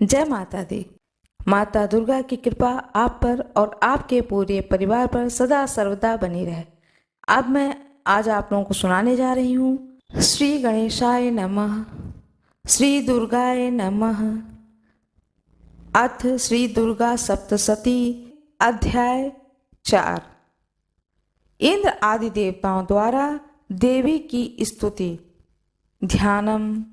जय माता दी। माता दुर्गा की कृपा आप पर और आपके पूरे परिवार पर सदा सर्वदा बनी रहे। अब मैं आज आप लोगों को सुनाने जा रही हूँ श्री गणेशाय नमः, श्री दुर्गाय नमः। अथ श्री दुर्गा सप्तशती, अध्याय 4। इंद्र आदि देवताओं द्वारा देवी की स्तुति। ध्यानम।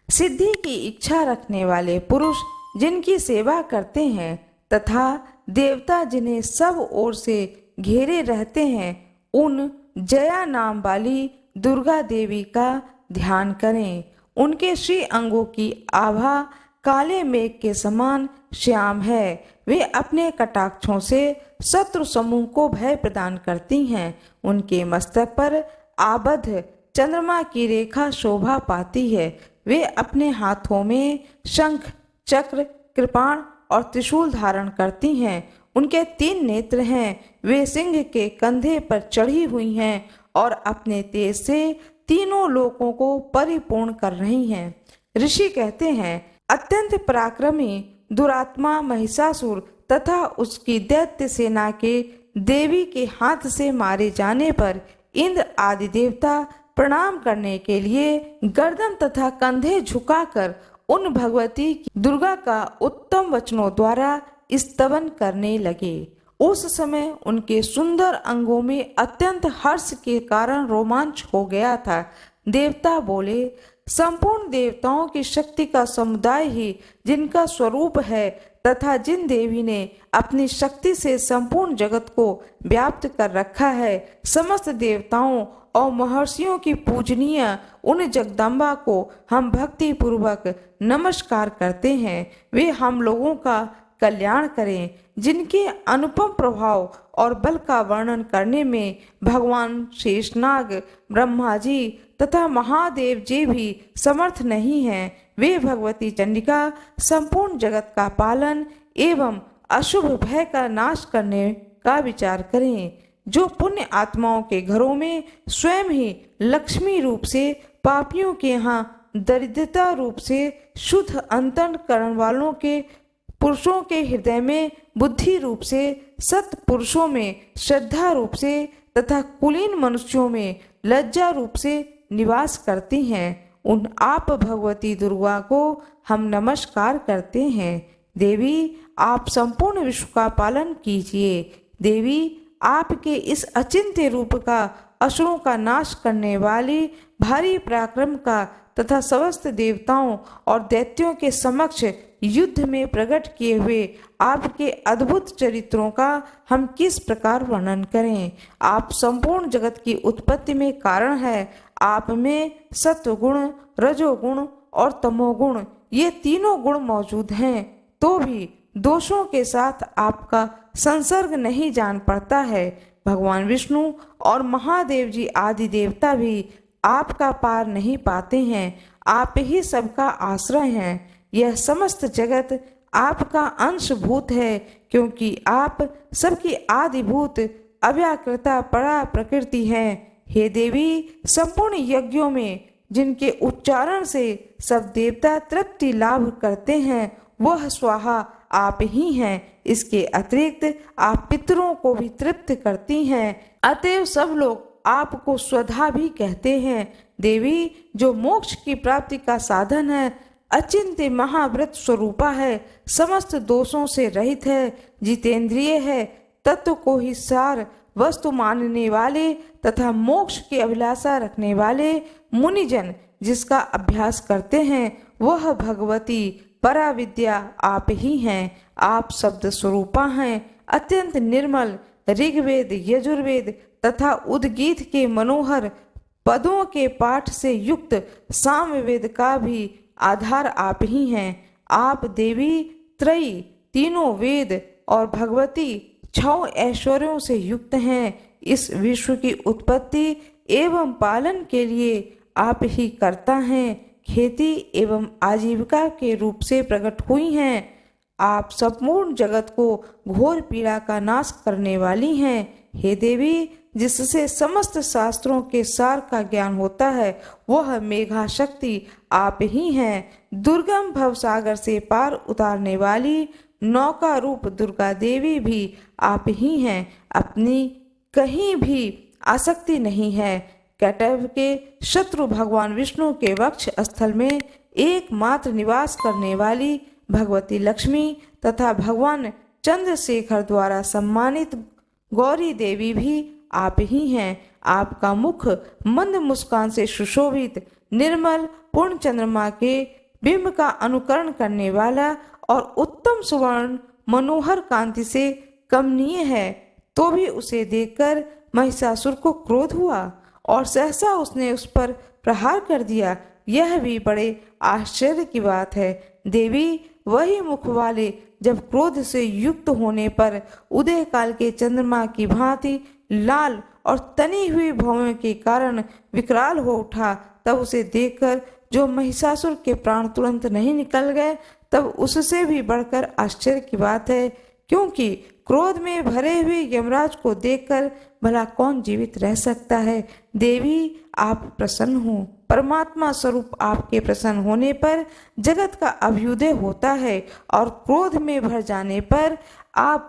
सिद्धि की इच्छा रखने वाले पुरुष जिनकी सेवा करते हैं तथा देवता जिन्हें सब ओर से घेरे रहते हैं, उन जया नाम वाली दुर्गा देवी का ध्यान करें। उनके श्री अंगों की आभा काले मेघ के समान श्याम है। वे अपने कटाक्षों से शत्रु समूह को भय प्रदान करती हैं। उनके मस्तक पर आबद्ध चंद्रमा की रेखा शोभा पाती है। वे अपने हाथों में शंख, चक्र, कृपाण और त्रिशूल धारण करती हैं। उनके 3 नेत्र हैं। वे सिंह के कंधे पर चढ़ी हुई हैं और अपने तेज से तीनों लोकों को परिपूर्ण कर रही हैं। ऋषि कहते हैं, अत्यंत पराक्रमी दुरात्मा महिषासुर तथा उसकी दैत्य सेना के देवी के हाथ से मारे जाने पर इंद्र आदि देवता प्रणाम करने के लिए गर्दन तथा कंधे झुकाकर उन भगवती दुर्गा का उत्तम वचनों द्वारा स्तवन करने लगे। उस समय उनके सुंदर अंगों में अत्यंत हर्ष के कारण रोमांच हो गया था। देवता बोले, संपूर्ण देवताओं की शक्ति का समुदाय ही जिनका स्वरूप है तथा जिन देवी ने अपनी शक्ति से संपूर्ण जगत को व्याप्त कर रखा है, समस्त देवताओं और महर्षियों की पूजनीय उन जगदम्बा को हम भक्ति पूर्वक नमस्कार करते हैं। वे हम लोगों का कल्याण करें। जिनके अनुपम प्रभाव और बल का वर्णन करने में भगवान शेषनाग, ब्रह्मा जी तथा महादेव जी भी समर्थ नहीं हैं, वे भगवती चंडिका संपूर्ण जगत का पालन एवं अशुभ भय का नाश करने का विचार करें। जो पुण्य आत्माओं के घरों में स्वयं ही लक्ष्मी रूप से, पापियों के यहाँ दरिद्रता रूप से, शुद्ध अंतन करण वालों के पुरुषों के हृदय में बुद्धि रूप से, सत पुरुषों में श्रद्धा रूप से तथा कुलीन मनुष्यों में लज्जा रूप से निवास करती हैं, उन आप भगवती दुर्गा को हम नमस्कार करते हैं। देवी, आप संपूर्ण विश्व का पालन कीजिए। देवी, आपके इस अचिंत्य रूप का असुरों का नाश करने वाली भारी पराक्रम का तथा समस्त देवताओं और दैत्यों के समक्ष युद्ध में प्रकट किए हुए आपके अद्भुत चरित्रों का हम किस प्रकार वर्णन करें। आप संपूर्ण जगत की उत्पत्ति में कारण है। आप में सत्वगुण, रजोगुण और तमोगुण ये तीनों गुण मौजूद हैं, तो भी दोषों के साथ आपका संसर्ग नहीं जान पड़ता है। भगवान विष्णु और महादेव जी आदि देवता भी आपका पार नहीं पाते हैं। आप ही सबका आश्रय हैं। यह समस्त जगत आपका अंशभूत है, क्योंकि आप सबकी आदिभूत अव्याकृता परा प्रकृति हैं। हे देवी, संपूर्ण यज्ञों में जिनके उच्चारण से सब देवता तृप्ति लाभ करते हैं, वह स्वाहा आप ही हैं। इसके अतिरिक्त आप पितरों को भी तृप्त करती हैं, अतएव सब लोग आपको स्वधा भी कहते हैं। देवी, जो मोक्ष की प्राप्ति का साधन है, अचिंत्य महाव्रत स्वरूपा है, समस्त दोषों से रहित है, जितेंद्रिय है, तत्व को ही सार वस्तु मानने वाले तथा मोक्ष की अभिलाषा रखने वाले मुनिजन जिसका अभ्यास करते हैं, वह भगवती पराविद्या आप ही हैं। आप शब्द स्वरूपा हैं, अत्यंत निर्मल, ऋग्वेद, यजुर्वेद तथा उद्गीत के मनोहर पदों के पाठ से युक्त सामवेद का भी आधार आप ही हैं। आप देवी त्रयी, तीनों वेद और भगवती 6 ऐश्वर्यों से युक्त हैं। इस विश्व की उत्पत्ति एवं पालन के लिए आप ही कर्ता हैं, खेती एवं आजीविका के रूप से प्रकट हुई हैं। आप संपूर्ण जगत को घोर पीड़ा का नाश करने वाली हैं। हे देवी, जिससे समस्त शास्त्रों के सार का ज्ञान होता है, वह मेघा शक्ति आप ही हैं। दुर्गम भवसागर से पार उतारने वाली नौका रूप दुर्गा देवी भी आप ही हैं। अपनी कहीं भी आसक्ति नहीं है। कैटव के शत्रु भगवान विष्णु के वक्ष स्थल में एकमात्र निवास करने वाली भगवती लक्ष्मी तथा भगवान चंद्रशेखर द्वारा सम्मानित गौरी देवी भी आप ही हैं। आपका मुख मंद मुस्कान से सुशोभित निर्मल पूर्ण चंद्रमा के बिंब का अनुकरण करने वाला और उत्तम सुवर्ण मनोहर कांति से कमनीय है। तो भी उसे देखकर महिषासुर को क्रोध हुआ और सहसा उसने उस पर प्रहार कर दिया। यह भी बड़े आश्चर्य की बात है। देवी वही मुख वाले जब क्रोध से युक्त होने पर उदय काल के चंद्रमा की भांति लाल और तनी हुई भौहों के कारण विकराल हो उठा, तब उसे देखकर जो महिषासुर के प्राण तुरंत नहीं निकल गए, तब उससे भी बढ़कर आश्चर्य की बात है, क्योंकि क्रोध में भरे हुए यमराज को देखकर भला कौन जीवित रह सकता है। देवी आप प्रसन्न हो। परमात्मा स्वरूप आपके प्रसन्न होने पर जगत का अभ्युदय होता है और क्रोध में भर जाने पर आप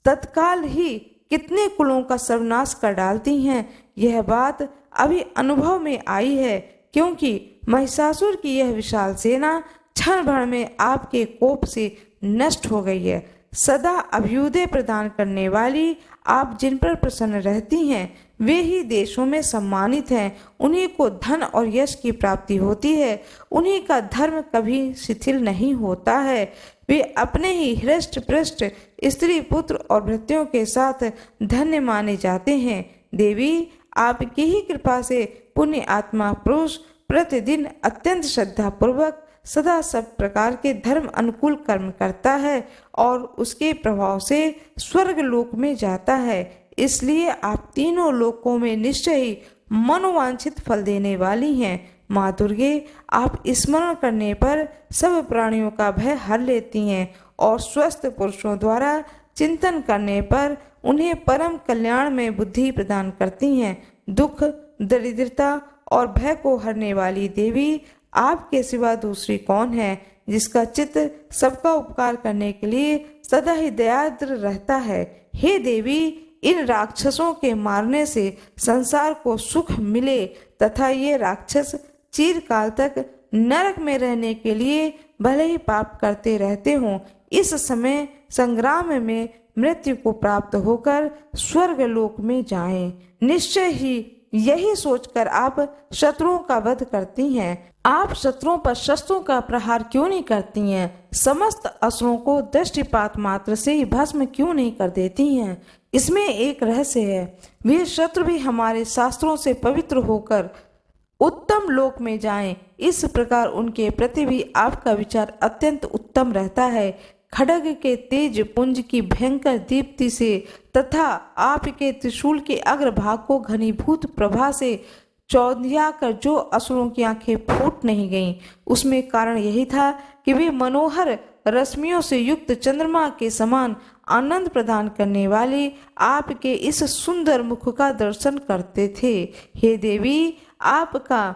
तत्काल ही कितने कुलों का सर्वनाश कर डालती हैं। यह बात अभी अनुभव में आई है, क्योंकि महिषासुर की यह विशाल सेना क्षण भर में आपके कोप से नष्ट हो गई है। सदा अभ्युदय प्रदान करने वाली आप जिन पर प्रसन्न रहती हैं, वे ही देशों में सम्मानित हैं। उन्हीं को धन और यश की प्राप्ति होती है। उन्हीं का धर्म कभी शिथिल नहीं होता है। वे अपने ही हृष्ट पृष्ठ स्त्री पुत्र और भृत्यों के साथ धन्य माने जाते हैं। देवी आपकी ही कृपा से पुण्य आत्मा पुरुष प्रतिदिन अत्यंत श्रद्धा पूर्वक सदा सब प्रकार के धर्म अनुकूल कर्म करता है और उसके प्रभाव से स्वर्ग लोक में जाता है। इसलिए आप तीनों लोकों में निश्चय ही मनोवांछित फल देने वाली हैं। माँ दुर्गे आप स्मरण करने पर सब प्राणियों का भय हर लेती हैं और स्वस्थ पुरुषों द्वारा चिंतन करने पर उन्हें परम कल्याण में बुद्धि प्रदान करती हैं। दुख दरिद्रता और भय को हरने वाली देवी आपके सिवा दूसरी कौन है, जिसका चित्त सबका उपकार करने के लिए सदा ही दयाद्र रहता है। हे देवी, इन राक्षसों के मारने से संसार को सुख मिले तथा ये राक्षस चिरकाल तक नरक में रहने के लिए भले ही पाप करते रहते हों, इस समय संग्राम में मृत्यु को प्राप्त होकर स्वर्ग लोक में जाएं। निश्चय ही यही सोचकर आप शत्रुओं का वध करती हैं। आप शत्रुओं पर शस्त्रों का प्रहार क्यों नहीं करती हैं? समस्त असुरों को दृष्टिपात मात्र से ही भस्म क्यों नहीं कर देती हैं? इसमें एक रहस्य है। वे शत्रु भी हमारे शास्त्रों से पवित्र होकर उत्तम लोक में जाएं। इस प्रकार उनके प्रति भी आपका विचार अत्यंत उत्तम रहता है। खड्ग के तेज पुंज की भयंकर दीप्ति से तथा आपके त्रिशूल के अग्रभाग को घनीभूत प्रभा से चौंधिया कर जो असुरों की आंखें फूट नहीं गईं, उसमें कारण यही था कि वे मनोहर रश्मियों से युक्त चंद्रमा के समान आनंद प्रदान करने वाले आपके इस सुंदर मुख का दर्शन करते थे। हे देवी, आपका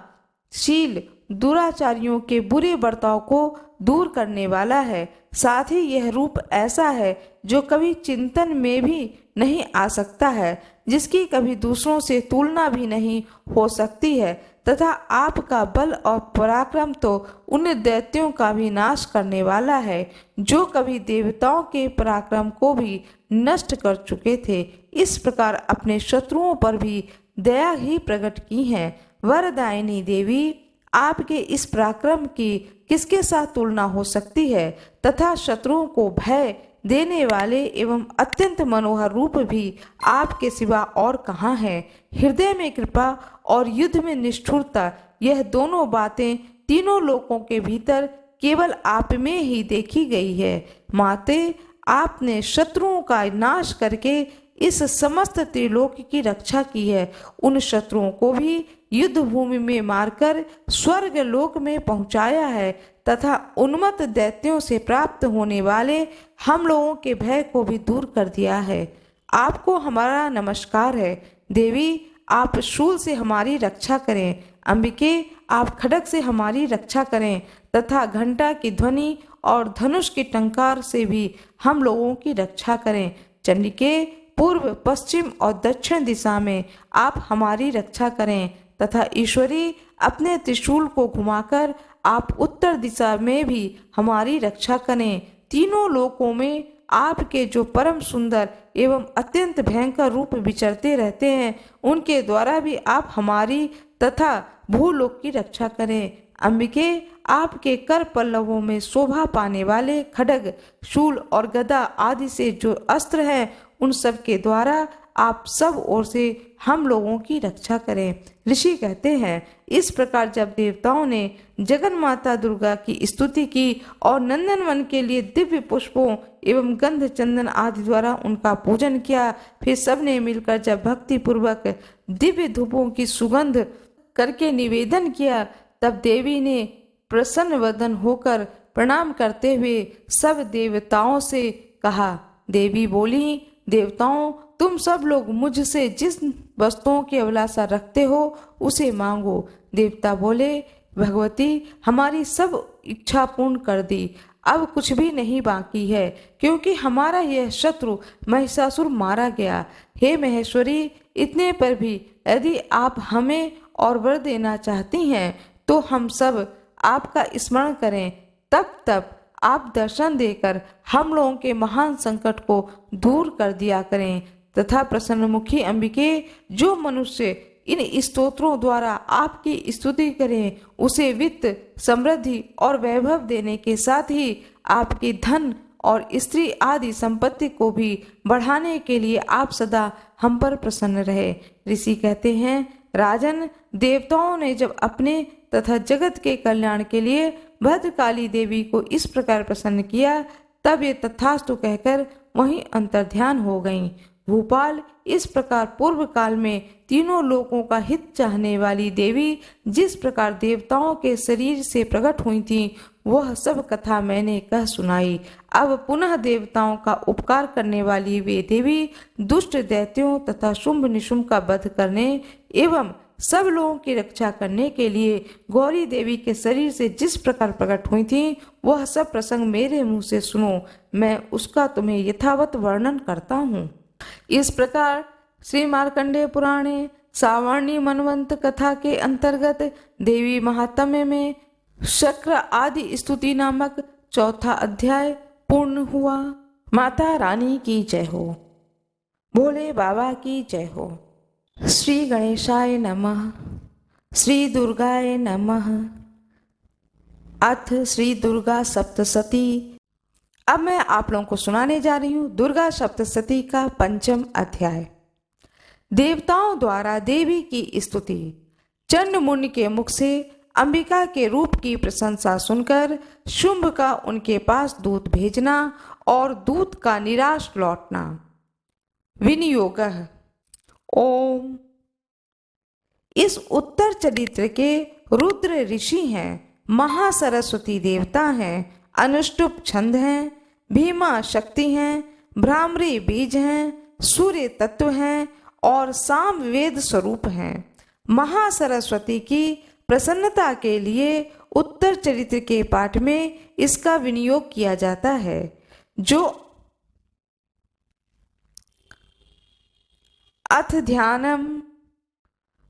शील दुराचारियों के बुरे बर्ताव को दूर करने वाला है। साथ ही यह रूप ऐसा है जो कभी चिंतन में भी नहीं आ सकता है, जिसकी कभी दूसरों से तुलना भी नहीं हो सकती है, तथा आपका बल और पराक्रम तो उन दैत्यों का भी नाश करने वाला है जो कभी देवताओं के पराक्रम को भी नष्ट कर चुके थे। इस प्रकार अपने शत्रुओं पर भी दया ही प्रकट की है। वरदायिनी देवी, आपके इस पराक्रम की किसके साथ तुलना हो सकती है, तथा शत्रुओं को भय देने वाले एवं अत्यंत मनोहर रूप भी आपके सिवा और कहाँ है। हृदय में कृपा और युद्ध में निष्ठुरता, यह दोनों बातें तीनों लोकों के भीतर केवल आप में ही देखी गई है। माते, आपने शत्रुओं का नाश करके इस समस्त त्रिलोक की रक्षा की है। उन शत्रुओं को भी युद्ध भूमि में मारकर स्वर्ग लोक में पहुंचाया है तथा उन्मत्त दैत्यों से प्राप्त होने वाले हम लोगों के भय को भी दूर कर दिया है। आपको हमारा नमस्कार है। देवी आप शूल से हमारी रक्षा करें, अंबिके आप खड्ग से हमारी रक्षा करें, तथा घंटा की ध्वनि और धनुष की टंकार से भी हम लोगों की रक्षा करें। चंडिके पूर्व, पश्चिम और दक्षिण दिशा में आप हमारी रक्षा करें, तथा ईश्वरी अपने त्रिशूल को घुमाकर आप उत्तर दिशा में भी हमारी रक्षा करें। तीनों लोकों में आपके जो परम सुंदर एवं अत्यंत भयंकर रूप विचरते रहते हैं, उनके द्वारा भी आप हमारी तथा भूलोक की रक्षा करें। अंबिके आपके कर पल्लवों में शोभा पाने वाले खड्ग, शूल और गदा आदि से जो अस्त्र हैं, उन सब के द्वारा आप सब ओर से हम लोगों की रक्षा करें। ऋषि कहते हैं, इस प्रकार जब देवताओं ने जगन माता दुर्गा की स्तुति की और नंदनवन के लिए दिव्य पुष्पों एवं गंध चंदन आदि द्वारा उनका पूजन किया, फिर सबने मिलकर जब भक्ति पूर्वक दिव्य धूपों की सुगंध करके निवेदन किया, तब देवी ने प्रसन्न वदन होकर प्रणाम करते हुए सब देवताओं से कहा। देवी बोली, देवताओं तुम सब लोग मुझसे जिस वस्तुओं की अभिलाषा रखते हो उसे मांगो। देवता बोले, भगवती हमारी सब इच्छा पूर्ण कर दी, अब कुछ भी नहीं बाकी है, क्योंकि हमारा यह शत्रु महिषासुर मारा गया। हे महेश्वरी, इतने पर भी यदि आप हमें और वर देना चाहती हैं तो हम सब आपका स्मरण करें, तब आप दर्शन देकर हम लोगों के महान संकट को दूर कर दिया करें। तथा प्रसन्नमुखी अंबिके, जो मनुष्य इन स्तोत्रों द्वारा आपकी स्तुति करें, उसे वित्त, समृद्धि और वैभव देने के साथ ही आपकी धन और स्त्री आदि संपत्ति को भी बढ़ाने के लिए आप सदा हम पर प्रसन्न रहे। ऋषि कहते हैं, राजन, देवताओं ने जब अपने तथा जगत के कल्याण के लिए भद्रकाली देवी को इस प्रकार प्रसन्न किया, तब ये तथास्तु कहकर वहीं अंतर्ध्यान हो गईं। भूपाल, इस प्रकार पूर्व काल में तीनों लोकों का हित चाहने वाली देवी जिस प्रकार देवताओं के शरीर से प्रकट हुई थी, वह सब कथा मैंने कह सुनाई। अब पुनः देवताओं का उपकार करने वाली वे देवी दुष्ट दैत्यों तथा शुंभ निशुंभ का वध करने एवं सब लोगों की रक्षा करने के लिए गौरी देवी के शरीर से जिस प्रकार प्रकट हुई थी, वह सब प्रसंग मेरे मुंह से सुनो, मैं उसका तुम्हें यथावत वर्णन करता हूँ। इस प्रकार श्री मार्कंडेय पुराणे सावर्णी मनवंत कथा के अंतर्गत देवी महात्म्य में शक्र आदि स्तुति नामक चौथा अध्याय पूर्ण हुआ। माता रानी की जय हो, भोले बाबा की जय हो। श्री गणेशाय नमः, श्री दुर्गाय नमः। अथ श्री दुर्गा सप्तशती। अब मैं आप लोगों को सुनाने जा रही हूँ दुर्गा सप्तशती का पंचम अध्याय। देवताओं द्वारा देवी की स्तुति। चंड मुनि के मुख से अंबिका के रूप की प्रशंसा सुनकर शुंभ का उनके पास दूत भेजना और दूत का निराश लौटना। विनियोगः। ओम। इस उत्तर चरित्र के रुद्र ऋषि हैं, महासरस्वती देवता हैं, अनुष्टुप छंद हैं, भीमा शक्ति हैं, भ्रामरी बीज हैं, सूर्य तत्व हैं और साम वेद स्वरूप हैं। महासरस्वती की प्रसन्नता के लिए उत्तर चरित्र के पाठ में इसका विनियोग किया जाता है। जो अथ ध्यानम,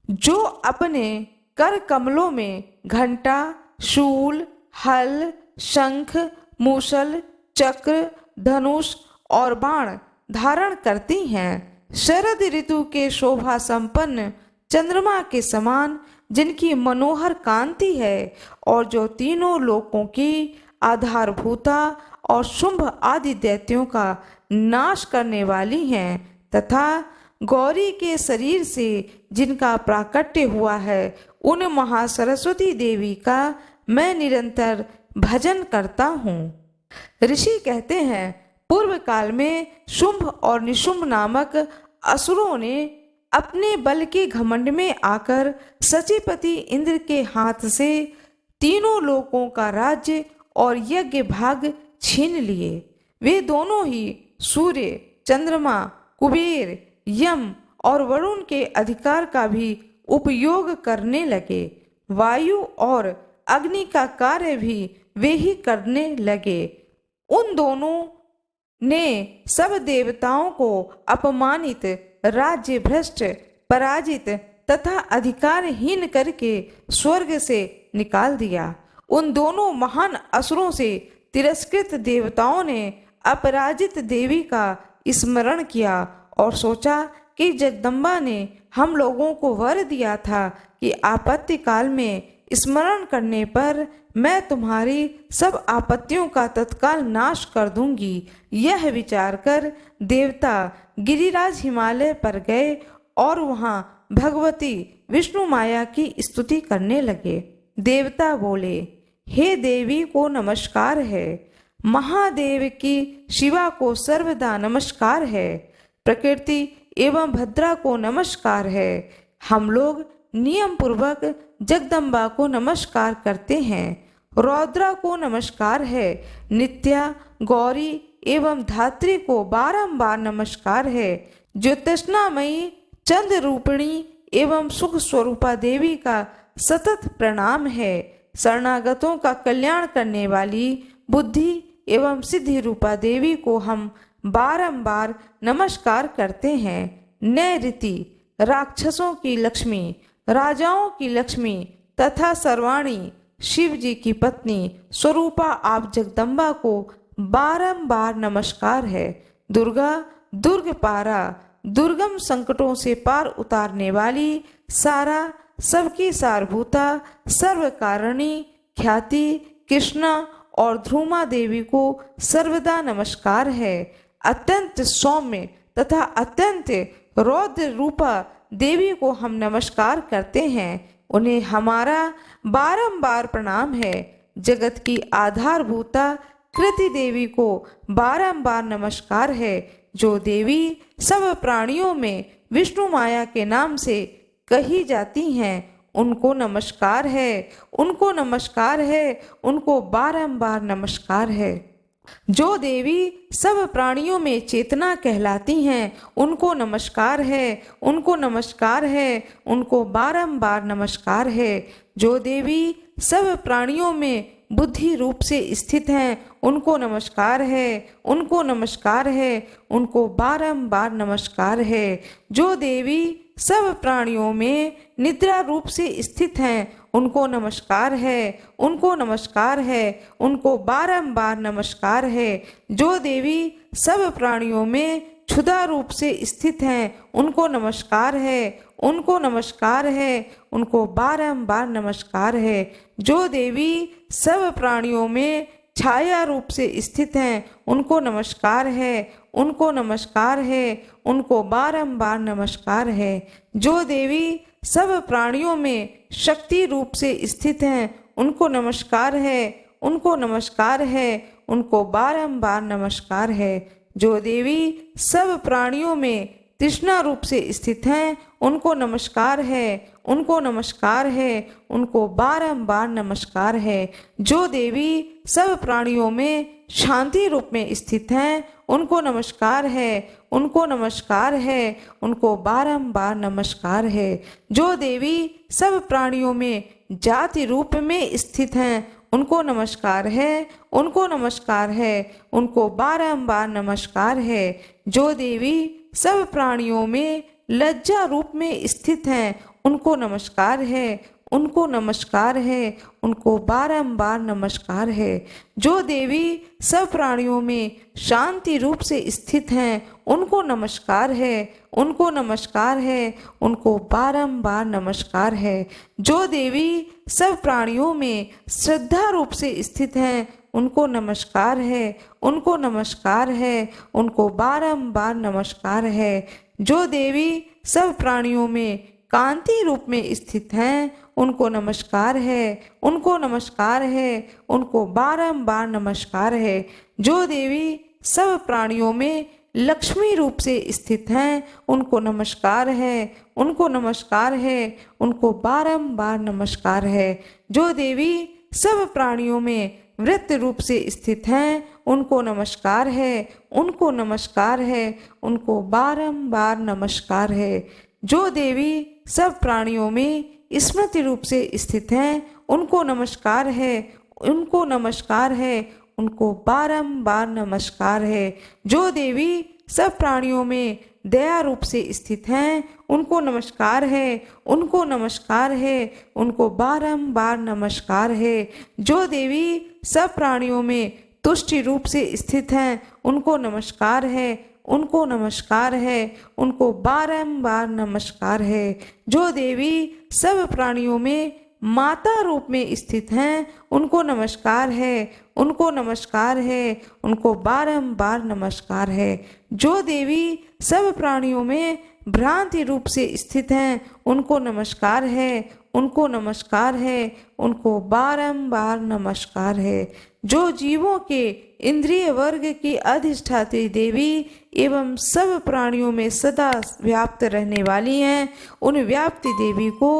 जो अपने कर कमलों में घंटा, शूल, हल, शंख, मूसल, चक्र, धनुष और बाण धारण करती हैं, शरद ऋतु के शोभा संपन्न चंद्रमा के समान जिनकी मनोहर कांति है, और जो तीनों लोकों की आधारभूता और शुंभ आदि दैत्यों का नाश करने वाली हैं, तथा गौरी के शरीर से जिनका प्राकट्य हुआ है, उन महासरस्वती देवी का मैं निरंतर भजन करता हूँ। ऋषि कहते हैं, पूर्व काल में शुंभ और निशुंभ नामक असुरों ने अपने बल के घमंड में आकर सचिपति इंद्र के हाथ से तीनों लोकों का राज्य और यज्ञ भाग छीन लिए। वे दोनों ही सूर्य, चंद्रमा, कुबेर, यम और वरुण के अधिकार का भी उपयोग करने लगे। वायु और अग्नि का कार्य भी वे ही करने लगे। उन दोनों ने सब देवताओं को अपमानित, राज्य भ्रष्ट, पराजित तथा अधिकारहीन करके स्वर्ग से निकाल दिया। उन दोनों महान असुरों से तिरस्कृत देवताओं ने अपराजित देवी का स्मरण किया और सोचा कि जगदम्बा ने हम लोगों को वर दिया था कि आपत्ति काल में स्मरण करने पर मैं तुम्हारी सब आपत्तियों का तत्काल नाश कर दूंगी। यह विचार कर देवता गिरिराज हिमालय पर गए और वहां भगवती विष्णु माया की स्तुति करने लगे। देवता बोले, हे देवी को नमस्कार है, महादेव की शिवा को सर्वदा नमस्कार है, प्रकृति एवं भद्रा को नमस्कार है। हम लोग नियम पूर्वक जगदम्बा को नमस्कार करते हैं। रौद्रा को नमस्कार है, नित्या, गौरी एवं धात्री को बारंबार नमस्कार है। ज्योतिष्णामयी, चंद्र रूपिणी एवं सुख स्वरूपा देवी का सतत प्रणाम है। शरणागतों का कल्याण करने वाली बुद्धि एवं सिद्धि रूपा देवी को हम बारंबार नमस्कार करते हैं। नैऋति, राक्षसों की लक्ष्मी, राजाओं की लक्ष्मी तथा सर्वाणी, शिव जी की पत्नी स्वरूपा आप जगदम्बा को बारंबार नमस्कार है। दुर्गा, दुर्ग पारा, दुर्गम संकटों से पार उतारने वाली, सारा, सबकी सारभूता, सर्व कारिणी, ख्याति, कृष्णा और ध्रुमा देवी को सर्वदा नमस्कार है। अत्यंत सौम्य तथा अत्यंत रौद्र रूपा देवी को हम नमस्कार करते हैं। उन्हें हमारा बारंबार प्रणाम है। जगत की आधारभूता कृति देवी को बारंबार नमस्कार है। जो देवी सब प्राणियों में विष्णु माया के नाम से कही जाती हैं, उनको नमस्कार है, उनको नमस्कार है, उनको बारंबार नमस्कार है। जो देवी सब प्राणियों में चेतना कहलाती हैं, उनको नमस्कार है, उनको नमस्कार है, उनको बारंबार नमस्कार है। जो देवी सब प्राणियों में बुद्धि रूप से स्थित हैं, उनको नमस्कार है, उनको नमस्कार है, उनको बारंबार नमस्कार है। जो देवी सब प्राणियों में निद्रा रूप से स्थित हैं, उनको नमस्कार है, उनको नमस्कार है, उनको बारंबार नमस्कार है। जो देवी सब प्राणियों में क्षुधा रूप से स्थित हैं, उनको नमस्कार है, उनको नमस्कार है, उनको बारंबार नमस्कार है। जो देवी सब प्राणियों में छाया रूप से स्थित हैं, उनको नमस्कार है, उनको नमस्कार है, उनको बारंबार नमस्कार है। जो देवी सब प्राणियों में शक्ति रूप से स्थित हैं, उनको नमस्कार है, उनको नमस्कार है, उनको बारंबार नमस्कार है। जो देवी सब प्राणियों में तृष्णा रूप से स्थित हैं, उनको नमस्कार है, उनको नमस्कार है, उनको बारंबार नमस्कार है। जो देवी सब प्राणियों में शांति रूप में स्थित हैं, उनको नमस्कार है, उनको नमस्कार है, उनको बारंबार नमस्कार है। जो देवी सब प्राणियों में जाति रूप में स्थित हैं, उनको नमस्कार है, उनको नमस्कार है, उनको बारंबार नमस्कार है। जो देवी सब प्राणियों में लज्जा रूप में स्थित हैं, उनको नमस्कार है, उनको नमस्कार है, उनको बारंबार नमस्कार है। जो देवी सब प्राणियों में शांति रूप से स्थित हैं, उनको नमस्कार है, उनको नमस्कार है, उनको बारंबार नमस्कार है। जो देवी सब प्राणियों में श्रद्धा रूप से स्थित हैं, उनको नमस्कार है, उनको नमस्कार है, उनको बारंबार नमस्कार है। जो देवी सब प्राणियों में कांति रूप में स्थित हैं, उनको नमस्कार है, उनको नमस्कार है, उनको बारंबार नमस्कार है। जो देवी सब प्राणियों में लक्ष्मी रूप से स्थित हैं, उनको नमस्कार है, उनको नमस्कार है, उनको बारंबार नमस्कार है। जो देवी सब प्राणियों में वृत्त रूप से स्थित हैं, उनको नमस्कार है, उनको नमस्कार है, उनको बारंबार नमस्कार है। जो देवी सब प्राणियों में स्मृति रूप से स्थित हैं, उनको नमस्कार है, उनको नमस्कार है, उनको बारंबार नमस्कार है। जो देवी सब प्राणियों में दया रूप से स्थित हैं, उनको नमस्कार है, उनको नमस्कार है, उनको बारंबार नमस्कार है। जो देवी सब प्राणियों में तुष्टि रूप से स्थित हैं, उनको नमस्कार है, उनको नमस्कार है, उनको बारंबार नमस्कार है। जो देवी सब प्राणियों में माता रूप में स्थित हैं, उनको नमस्कार है, उनको नमस्कार है, उनको बारंबार नमस्कार है। जो देवी सब प्राणियों में भ्रांति रूप से स्थित हैं, उनको नमस्कार है, उनको नमस्कार है, उनको बारंबार नमस्कार है। जो जीवों के इंद्रिय वर्ग की अधिष्ठात्री देवी एवं सब प्राणियों में सदा व्याप्त रहने वाली हैं, उन व्याप्ति देवी को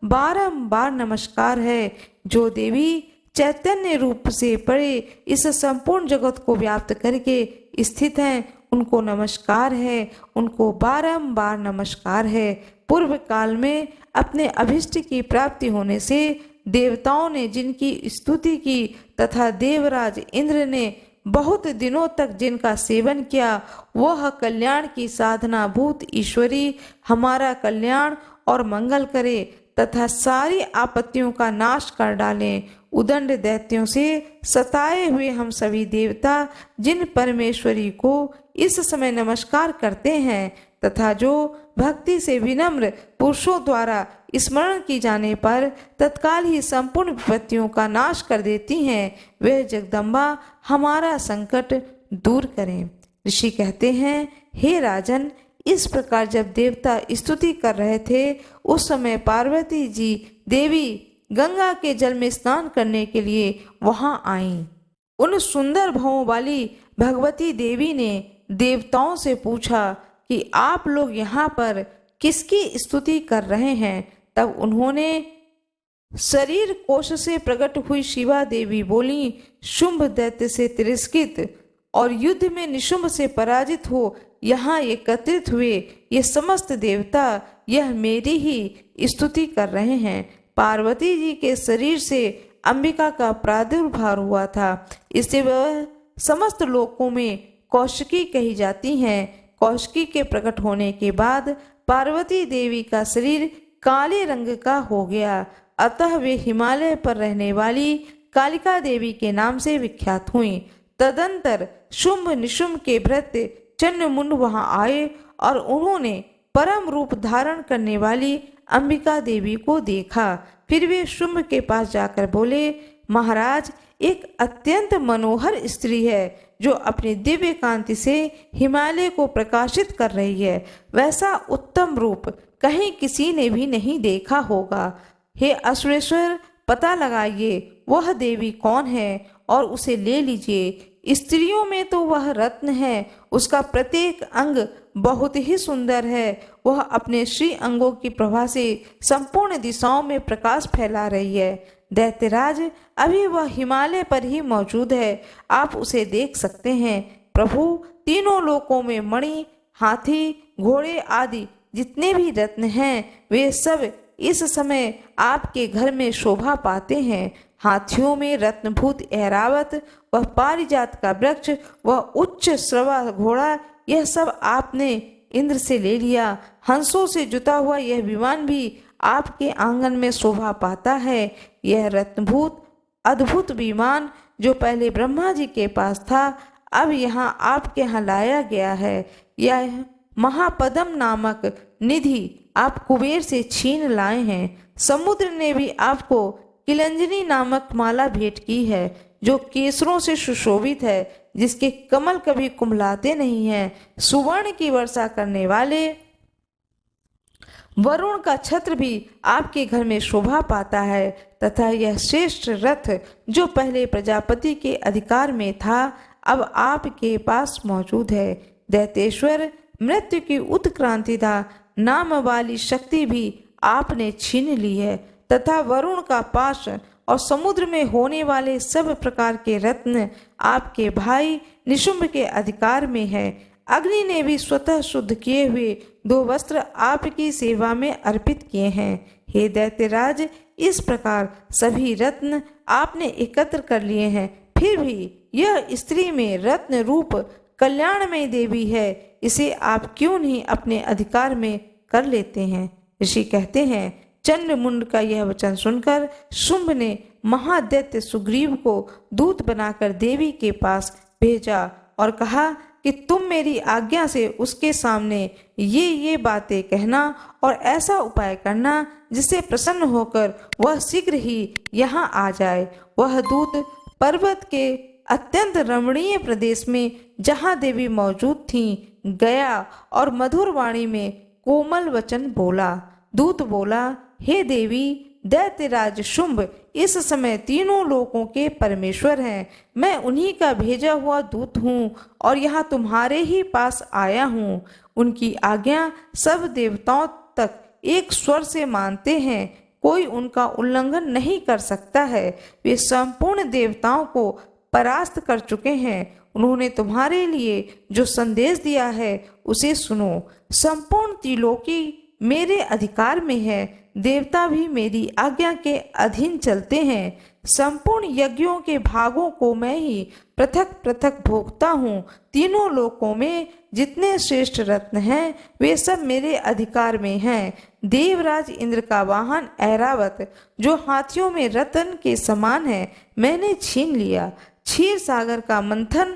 बारंबार नमस्कार है। जो देवी चैतन्य रूप से परे इस संपूर्ण जगत को व्याप्त करके स्थित हैं, उनको नमस्कार है, उनको बारंबार नमस्कार है। पूर्व काल में अपने अभिष्ट की प्राप्ति होने से देवताओं ने जिनकी स्तुति की तथा देवराज इंद्र ने बहुत दिनों तक जिनका सेवन किया, वह कल्याण की साधना भूत ईश्वरी हमारा कल्याण और मंगल करे तथा सारी आपत्तियों का नाश कर डालें। उदंड दैत्यों से सताए हुए हम सभी देवता जिन परमेश्वरी को इस समय नमस्कार करते हैं तथा जो भक्ति से विनम्र पुरुषों द्वारा स्मरण की जाने पर तत्काल ही संपूर्ण विपत्तियों का नाश कर देती हैं, वह जगदम्बा हमारा संकट दूर करें। ऋषि कहते हैं, हे राजन, इस प्रकार जब देवता स्तुति कर रहे थे, उस समय पार्वती जी देवी गंगा के जल में स्नान करने के लिए वहां आईं। उन सुंदर भवों वाली भगवती देवी ने देवताओं से पूछा कि आप लोग यहाँ पर किसकी स्तुति कर रहे हैं? तब उन्होंने शरीर कोश से प्रकट हुई शिवा देवी बोली, शुंभ दैत्य से तिरस्कृत और युद्ध में निशुंभ से पराजित हो यहाँ एकत्रित हुए ये समस्त देवता यह मेरी ही स्तुति कर रहे हैं। पार्वती जी के शरीर से अंबिका का प्रादुर्भाव हुआ था, इससे वह समस्त लोकों में कौशिकी कही जाती हैं। कौशिकी के प्रकट होने के बाद पार्वती देवी का शरीर काले रंग का हो गया, अतः वे हिमालय पर रहने वाली कालिका देवी के नाम से विख्यात हुईं। तदंतर शुंभ निशुंभ के भृत्य चंद्रमुंड वहां आए और उन्होंने परम रूप धारण करने वाली अंबिका देवी को देखा। फिर वे शुंभ के पास जाकर बोले, महाराज, एक अत्यंत मनोहर स्त्री है जो अपनी दिव्य कांति से हिमालय को प्रकाशित कर रही है। वैसा उत्तम रूप कहीं किसी ने भी नहीं देखा होगा। हे असुरेश्वर, पता लगाइए वह देवी कौन है और उसे ले लीजिए। स्त्रियों में तो वह रत्न है, उसका प्रत्येक अंग बहुत ही सुंदर है। वह अपने श्री अंगों की प्रभा से संपूर्ण दिशाओं में प्रकाश फैला रही है। दैत्यराज, अभी वह हिमालय पर ही मौजूद है, आप उसे देख सकते हैं। प्रभु, तीनों लोकों में मणि, हाथी, घोड़े आदि जितने भी रत्न हैं, वे सब इस समय आपके घर में शोभा पाते हैं। हाथियों में रत्नभूत ऐरावत, वह पारिजात का वृक्ष, वह उच्च श्रवा घोड़ा, यह सब आपने इंद्र से ले लिया। हंसों से जुता हुआ यह विमान भी आपके आंगन में शोभा पाता है। यह रत्नभूत अद्भुत विमान जो पहले ब्रह्मा जी के पास था, अब यहाँ आपके यहाँ लाया गया है। यह महापदम नामक निधि आप कुबेर से छीन लाए हैं। समुद्र ने भी आपको किलंजनी नामक माला भेंट की है जो केसरों से सुशोभित है, जिसके कमल कभी कुम्हलाते नहीं हैं। सुवर्ण की वर्षा करने वाले वरुण का छत्र भी आपके घर में शोभा पाता है तथा यह श्रेष्ठ रथ जो पहले प्रजापति के अधिकार में था, अब आपके पास मौजूद है। दैतेश्वर, मृत्यु की उत्क्रांतिदा नाम वाली शक्ति भी आपने छीन ली है तथा वरुण का पाश और समुद्र में होने वाले सब प्रकार के रत्न आपके भाई निशुंभ के अधिकार में है। अग्नि ने भी स्वतः शुद्ध किए हुए 2 वस्त्र आपकी सेवा में अर्पित किए हैं। हे दैत्यराज, इस प्रकार सभी रत्न आपने एकत्र कर लिए हैं, फिर भी यह स्त्री में रत्न रूप कल्याणमयी देवी है, इसे आप क्यों नहीं अपने अधिकार में कर लेते हैं। ऋषि कहते हैं, चंडमुंड का यह वचन सुनकर शुंभ ने महादैत्य सुग्रीव को दूत बनाकर देवी के पास भेजा और कहा कि तुम मेरी आज्ञा से उसके सामने ये बातें कहना और ऐसा उपाय करना जिससे प्रसन्न होकर वह शीघ्र ही यहाँ आ जाए। वह दूत पर्वत के अत्यंत रमणीय प्रदेश में जहाँ देवी मौजूद थीं गया और मधुर वाणी में कोमल वचन बोला। दूत बोला, हे देवी, दैत्यराज शुंभ इस समय तीनों लोकों के परमेश्वर हैं। मैं उन्हीं का भेजा हुआ दूत हूँ और यहाँ तुम्हारे ही पास आया हूँ। उनकी आज्ञा सब देवताओं तक एक स्वर से मानते हैं, कोई उनका उल्लंघन नहीं कर सकता है। वे संपूर्ण देवताओं को परास्त कर चुके हैं। उन्होंने तुम्हारे लिए जो संदेश दिया है उसे सुनो। संपूर्ण त्रिलोकी मेरे अधिकार में है, देवता भी मेरी आज्ञा के अधीन चलते हैं। संपूर्ण यज्ञों के भागों को मैं ही पृथक पृथक भोगता हूँ। तीनों लोकों में जितने श्रेष्ठ रत्न हैं वे सब मेरे अधिकार में हैं। देवराज इंद्र का वाहन ऐरावत, जो हाथियों में रत्न के समान है, मैंने छीन लिया। क्षीर सागर का मंथन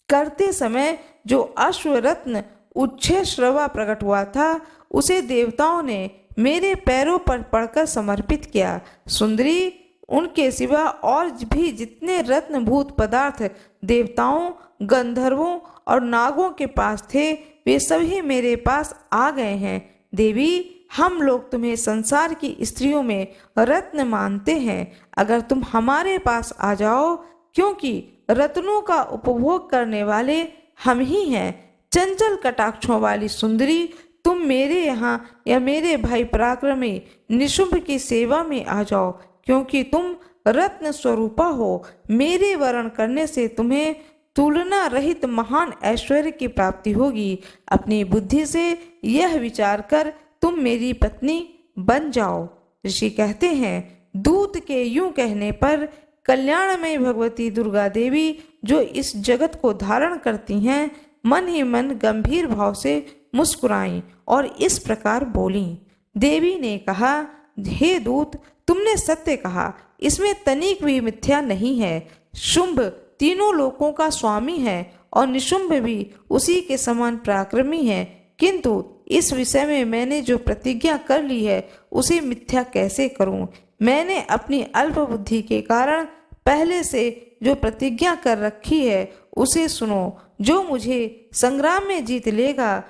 करते समय जो अश्वरत्न उच्छ्रवा प्रकट हुआ था, उसे देवताओं ने मेरे पैरों पर पड़कर समर्पित किया। सुंदरी, उनके सिवा और भी जितने रत्नभूत पदार्थ देवताओं, गंधर्वों और नागों के पास थे, वे सभी मेरे पास आ गए हैं। देवी, हम लोग तुम्हें संसार की स्त्रियों में रत्न मानते हैं। अगर तुम हमारे पास आ जाओ, क्योंकि रत्नों का उपभोग करने वाले हम ही हैं। चंचल कटाक्षों वाली सुंदरी, तुम मेरे यहाँ या मेरे भाई पराक्रमी निशुंभ की सेवा में आ जाओ, क्योंकि तुम रत्न स्वरूपा हो। मेरे वरण करने से तुम्हें तुलना रहित महान ऐश्वर्य की प्राप्ति होगी। अपनी बुद्धि से यह विचार कर तुम मेरी पत्नी बन जाओ। ऋषि कहते हैं, दूत के यूं कहने पर कल्याणमयी भगवती दुर्गा देवी, जो इस जगत को धारण करती हैं, मन ही मन गंभीर भाव से मुस्कुराईं और इस प्रकार बोली। देवी ने कहा, हे दूत, तुमने सत्य कहा, इसमें तनिक भी मिथ्या नहीं है। शुंभ तीनों लोकों का स्वामी है और निशुंभ भी उसी के समान पराक्रमी है, किंतु इस विषय में मैंने जो प्रतिज्ञा कर ली है उसे मिथ्या कैसे करूं। मैंने अपनी अल्प बुद्धि के कारण पहले से जो प्रतिज्ञा कर रखी है उसे सुनो। जो मुझे संग्राम में जीत लेगा,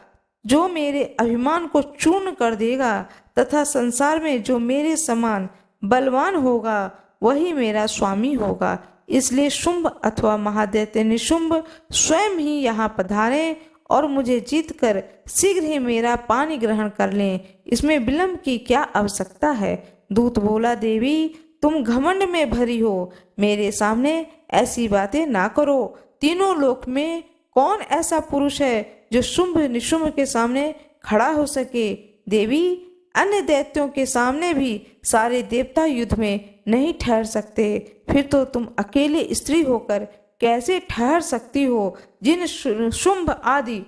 जो मेरे अभिमान को चूर्ण कर देगा तथा संसार में जो मेरे समान बलवान होगा वही मेरा स्वामी होगा। इसलिए शुंभ अथवा महादैत्य निशुंभ स्वयं ही यहाँ पधारें और मुझे जीतकर शीघ्र ही मेरा पानी ग्रहण कर लें। इसमें विलंब की क्या आवश्यकता है। दूत बोला, देवी, तुम घमंड में भरी हो, मेरे सामने ऐसी बातें ना करो। तीनों लोक में कौन ऐसा पुरुष है जो शुंभ निशुंभ के सामने खड़ा हो सके। देवी, अन्य दैत्यों के सामने भी सारे देवता युद्ध में नहीं ठहर सकते, फिर तो तुम अकेले स्त्री होकर कैसे ठहर सकती हो। जिन शुंभ आदि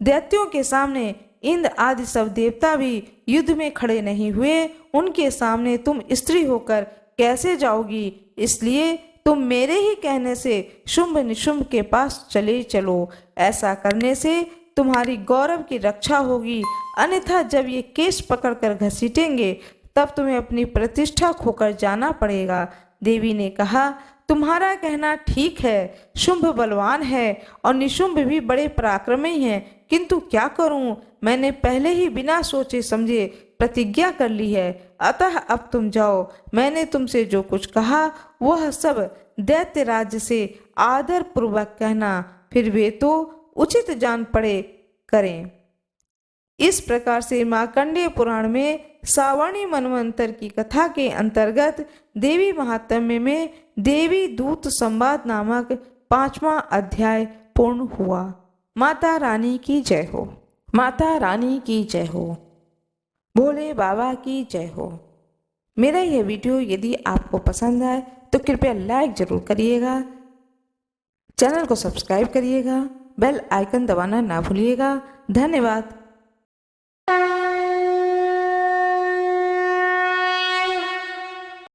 दैत्यों के सामने इंद्र आदि सब देवता भी युद्ध में खड़े नहीं हुए, उनके सामने तुम स्त्री होकर कैसे जाओगी। इसलिए तुम मेरे ही कहने से शुंभ निशुंभ के पास चले चलो। ऐसा करने से तुम्हारी गौरव की रक्षा होगी, अन्यथा जब ये केश पकड़कर घसीटेंगे तब तुम्हें अपनी प्रतिष्ठा खोकर जाना पड़ेगा। देवी ने कहा, तुम्हारा कहना ठीक है। शुंभ बलवान है और निशुंभ भी बड़े पराक्रमी हैं, किंतु क्या करूं, मैंने पहले ही बिना सोचे समझे प्रतिज्ञा कर ली है। अतः अब तुम जाओ। मैंने तुमसे जो कुछ कहा वह सब दैत्य राज्य से आदर पूर्वक कहना, फिर वे तो उचित जान पड़े करें। इस प्रकार से मार्कंडेय पुराण में सावर्णी मनवंतर की कथा के अंतर्गत देवी महात्म्य में देवी दूत संवाद नामक 5वां अध्याय पूर्ण हुआ। माता रानी की जय हो। माता रानी की जय हो। भोले बाबा की जय हो। मेरा यह वीडियो यदि आपको पसंद आए तो कृपया लाइक ज़रूर करिएगा, चैनल को सब्सक्राइब करिएगा, बेल आइकन दबाना ना भूलिएगा। धन्यवाद।